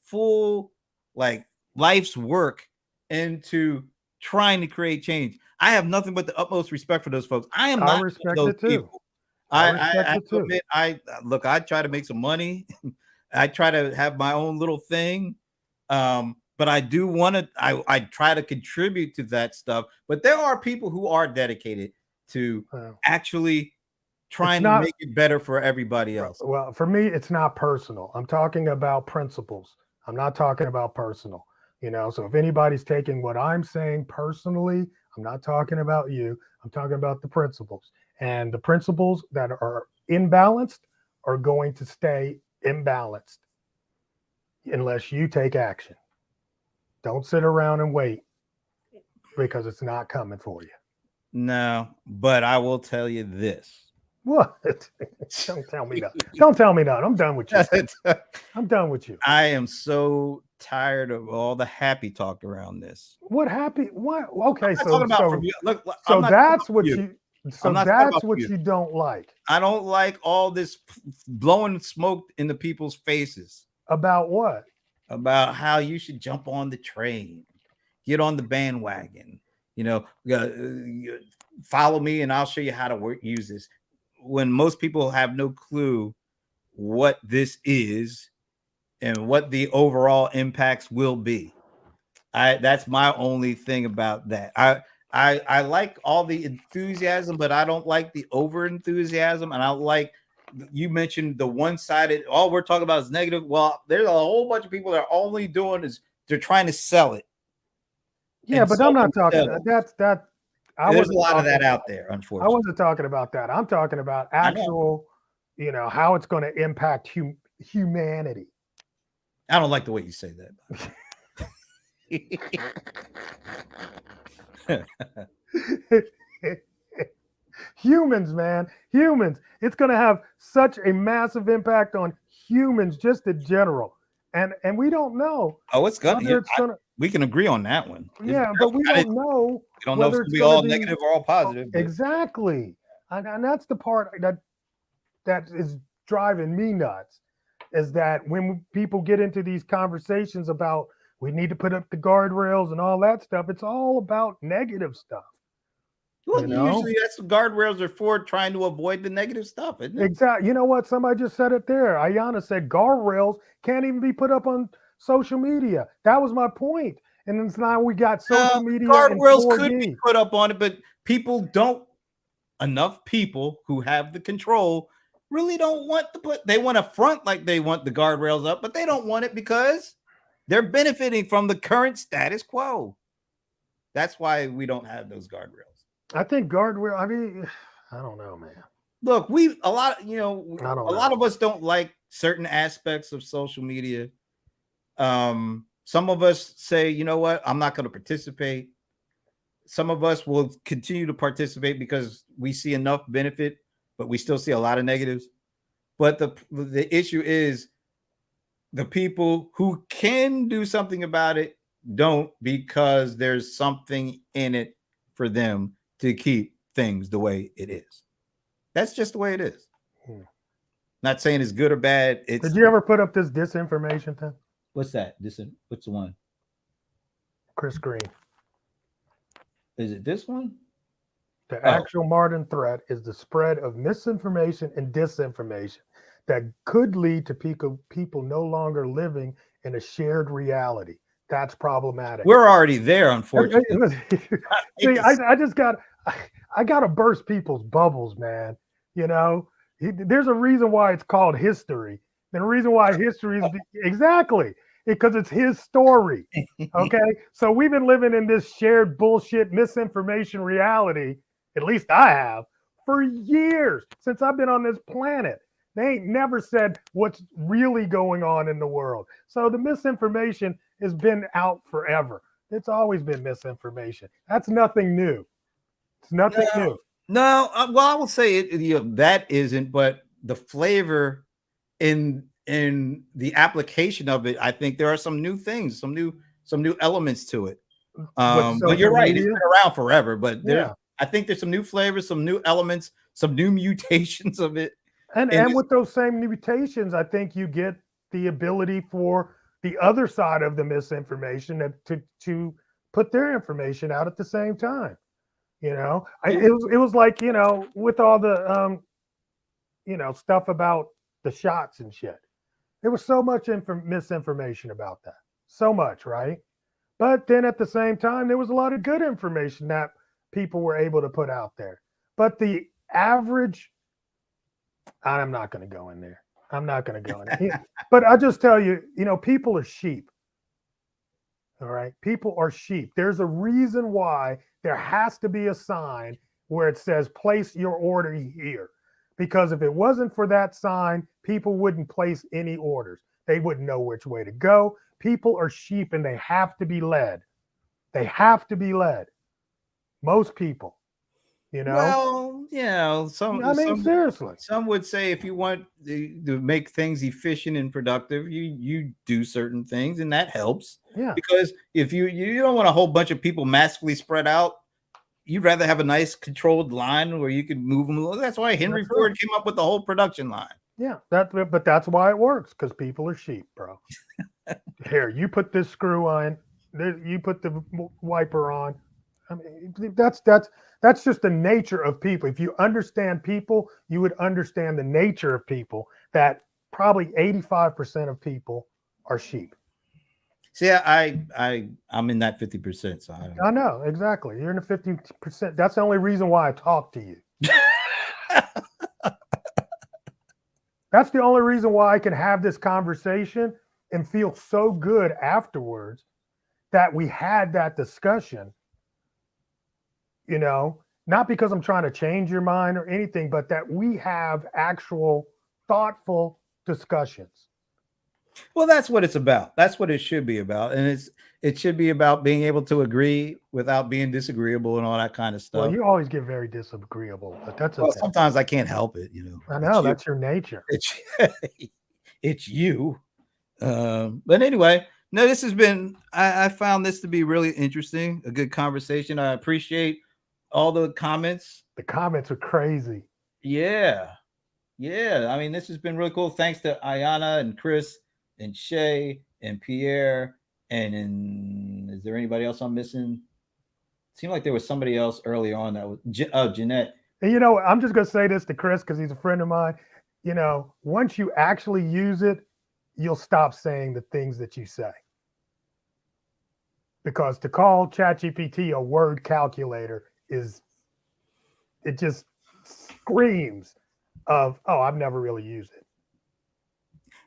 full like life's work into trying to create change. I have nothing but the utmost respect for those folks. I am not respect those it too. people. I admit, I try to make some money. I try to have my own little thing. But I do want to, I try to contribute to that stuff. But there are people who are dedicated to actually trying to make it better for everybody else. Well, for me, it's not personal. I'm talking about principles. I'm not talking about personal. So if anybody's taking what I'm saying personally, I'm not talking about you. I'm talking about the principles. And the principles that are imbalanced are going to stay imbalanced unless you take action. Don't sit around and wait because it's not coming for you. No, but I will tell you this. What? Don't tell me that. Don't tell me that. I'm done with you. I'm done with you. I am so tired of all the happy talk around this. What happy? What? Okay, so that's what you. So that's what you don't like. I don't like all this blowing smoke into people's faces. About what? About how you should jump on the train, get on the bandwagon. Follow me and I'll show you how to use this. When most people have no clue what this is and what the overall impacts will be. That's my only thing about that. I like all the enthusiasm, but I don't like the over enthusiasm. And I like, you mentioned the one-sided, all we're talking about is negative. Well, there's a whole bunch of people that are only doing is they're trying to sell it. Yeah, but I'm not talking that. There's a lot of that out there, unfortunately. I wasn't talking about that. I'm talking about actual, how it's going to impact humanity. I don't like the way you say that. Humans, man. Humans. It's going to have such a massive impact on humans just in general. And we don't know. Oh, it's gonna. We can agree on that one. Yeah, but we don't know. We don't know if it's gonna be all negative or all positive. Exactly, and that's the part that is driving me nuts. Is that when people get into these conversations about we need to put up the guardrails and all that stuff, it's all about negative stuff. Well, usually that's what guardrails are for, trying to avoid the negative stuff, isn't it? Exactly. You know what? Somebody just said it there. Ayana said guardrails can't even be put up on social media. That was my point. And then now we got social media. Guardrails could be put up on it, but enough people who have the control really don't want to they want to front like they want the guardrails up, but they don't want it because they're benefiting from the current status quo. That's why we don't have those guardrails. I think I mean, I don't know, man. Look, a lot of us don't like certain aspects of social media. Some of us say, you know what, I'm not going to participate. Some of us will continue to participate because we see enough benefit, but we still see a lot of negatives. But the issue is the people who can do something about it don't because there's something in it for them to keep things the way it is. That's just the way it is. Not saying it's good or bad. Did you ever put up this disinformation thing? What's that? What's the one? Chris Green. Is it this one? The actual modern threat is the spread of misinformation and disinformation that could lead to people no longer living in a shared reality. That's problematic. We're already there, unfortunately. See, I gotta burst people's bubbles, man. You know, there's a reason why it's called history. And the reason why history is exactly because it's his story. Okay. So we've been living in this shared bullshit misinformation reality, at least I have, for years since I've been on this planet. They ain't never said what's really going on in the world. So the misinformation has been out forever. It's always been misinformation. That's nothing new. It's nothing new. No, well, I will say it. That isn't, but the flavor in the application of it, I think there are some new things, some new elements to it. But you're right; it's been around forever. But I think there's some new flavors, some new elements, some new mutations of it. And with those same mutations, I think you get the ability for the other side of the misinformation to put their information out at the same time. You know, it was like, you know, with all the you know, stuff about the shots and shit. There was so much misinformation about that, so much, right? But then at the same time, there was a lot of good information that people were able to put out there. But the average, I'm not going to go in there. I'm not going to go in there. But I'll just tell you, you know, people are sheep. All right. People are sheep. There's a reason why there has to be a sign where it says, place your order here. Because if it wasn't for that sign, people wouldn't place any orders. They wouldn't know which way to go. People are sheep and they have to be led. They have to be led. Most people, you know. Well, yeah. Seriously. Some would say if you want to make things efficient and productive, you do certain things, and that helps. Yeah. Because if you don't want a whole bunch of people massively spread out, you'd rather have a nice controlled line where you can move them. That's why Henry Ford came up with the whole production line. Yeah, but that's why it works, because people are sheep, bro. Here, you put this screw on, you put the wiper on. I mean, that's just the nature of people. If you understand people, you would understand the nature of people. That probably 85% of people are sheep. See, I'm in that 50%. So I know exactly. You're in the 50%. That's the only reason why I talk to you. That's the only reason why I can have this conversation and feel so good afterwards that we had that discussion. You know, not because I'm trying to change your mind or anything, but that we have actual thoughtful discussions. Well, that's what it's about. That's what it should be about. And it should be about being able to agree without being disagreeable and all that kind of stuff. Well, you always get very disagreeable, but that's okay. Sometimes I can't help it, you know. I know that's your nature. It's you. But anyway, no, this has been, I found this to be really interesting, a good conversation. I appreciate all the comments. The comments are crazy. Yeah. I mean, this has been really cool. Thanks to Ayana and Chris and Shay and Pierre. And is there anybody else I'm missing? It seemed like there was somebody else earlier on that was Jeanette. And, you know, I'm just going to say this to Chris because he's a friend of mine. You know, once you actually use it, you'll stop saying the things that you say. Because to call ChatGPT a word calculator it just screams of, oh, I've never really used it.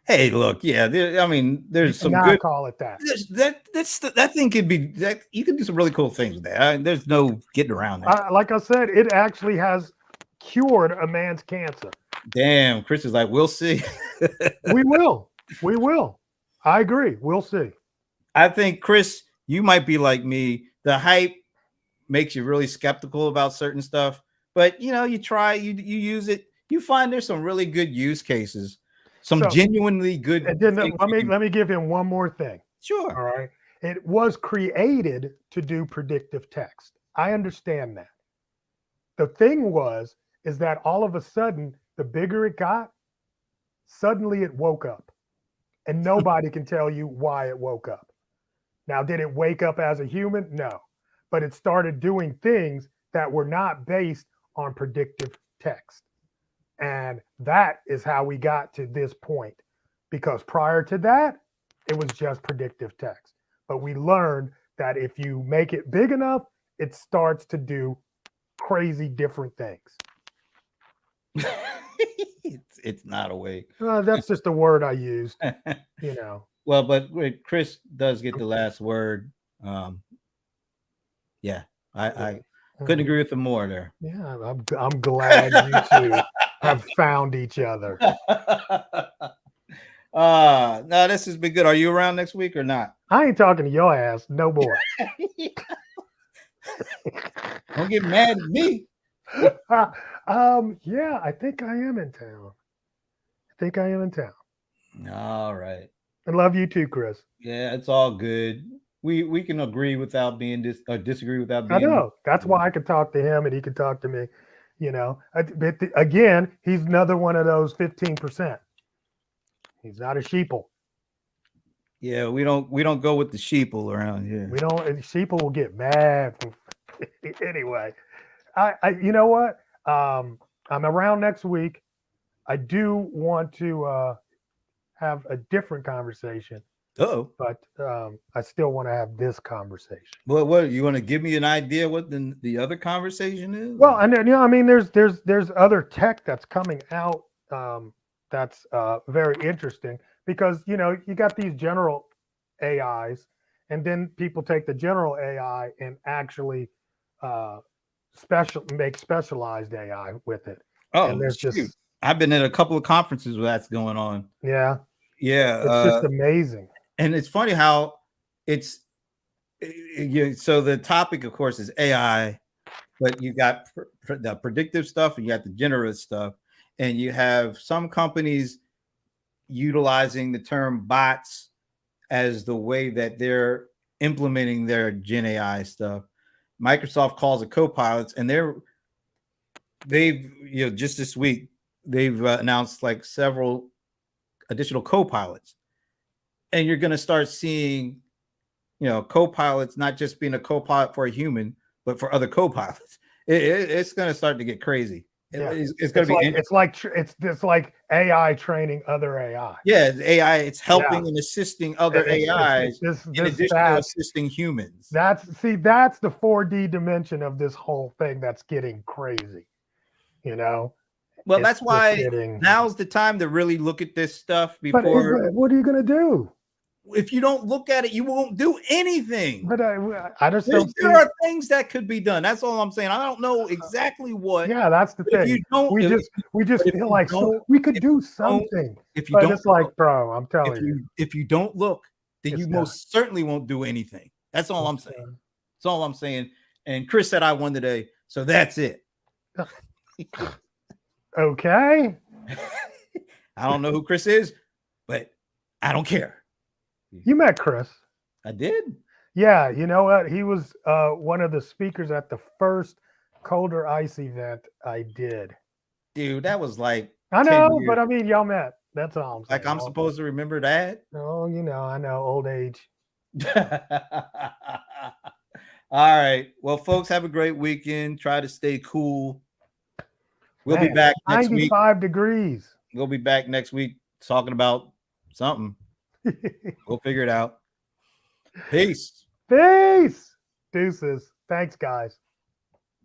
Hey, look, yeah, I mean, there's some good. Call it that. That thing could be that you can do some really cool things with that. There's no getting around that. Like I said, it actually has cured a man's cancer. Damn, Chris is like, we'll see. We will. I agree. We'll see. I think, Chris, you might be like me. The hype makes you really skeptical about certain stuff, but you know, you try, you use it, you find there's some really good use cases. Some genuinely good. And then let me give him one more thing. Sure. All right. It was created to do predictive text. I understand that. The thing is that all of a sudden, the bigger it got, suddenly it woke up. And nobody can tell you why it woke up. Now, did it wake up as a human? No. But it started doing things that were not based on predictive text. And that is how we got to this point. Because prior to that, it was just predictive text. But we learned that if you make it big enough, it starts to do crazy different things. It's not awake. That's just a word I used, Well, but Chris does get the last word. Yeah, I couldn't agree with him more there. Yeah, I'm glad you two have found each other. No, this has been good. Are you around next week or not? I ain't talking to your ass no more. Don't get mad at me. Yeah, I think I am in town. All right. I love you too, Chris. Yeah, it's all good. We can agree without being disagree without being. I know. That's why I could talk to him and he could talk to me. But again, he's another one of those 15%. He's not a sheeple. Yeah, we don't go with the sheeple around here. We don't. Sheeple will get mad. Anyway, I you know what? I'm around next week. I do want to have a different conversation. But I still want to have this conversation. What you want to give me an idea what the other conversation is? Well, and I mean, there's other tech that's coming out that's very interesting because you got these general AIs, and then people take the general AI and actually make specialized AI with it. Oh, and there's just I've been at a couple of conferences where that's going on. Yeah, it's just amazing. And it's funny how it's so the topic, of course, is AI, but you got the predictive stuff and you got the generative stuff, and you have some companies utilizing the term bots as the way that they're implementing their Gen AI stuff. Microsoft calls it co-pilots, and they've just this week they've announced like several additional co-pilots. And you're going to start seeing, co-pilots not just being a co-pilot for a human, but for other co-pilots. It's going to start to get crazy. Yeah. It's going to be. It's like AI training other AI. Yeah, AI. It's helping and assisting other AIs in addition to assisting humans. That's the 4D dimension of this whole thing that's getting crazy. Well, that's why now's the time to really look at this stuff before. But what are you going to do? If you don't look at it, you won't do anything. But I just don't. There are things that could be done. That's all I'm saying. I don't know exactly what. Yeah, that's the thing. If you don't, we just feel like we could do something. If you don't, it's like, bro, I'm telling you. If you don't look, then you most certainly won't do anything. That's all I'm saying. That's all I'm saying. And Chris said I won today, so that's it. Okay. I don't know who Chris is, but I don't care. You met Chris. I did. Yeah, you know what? He was one of the speakers at the first Colder Ice event I did. Dude, that was like I know, but I mean, y'all met. That's all I'm saying. Like I'm supposed to remember that? Oh, I know, old age. All right. Well, folks, have a great weekend. Try to stay cool. We'll be back next week. 95 degrees. We'll be back next week talking about something. We'll figure it out. Peace. Peace. Deuces. Thanks, guys.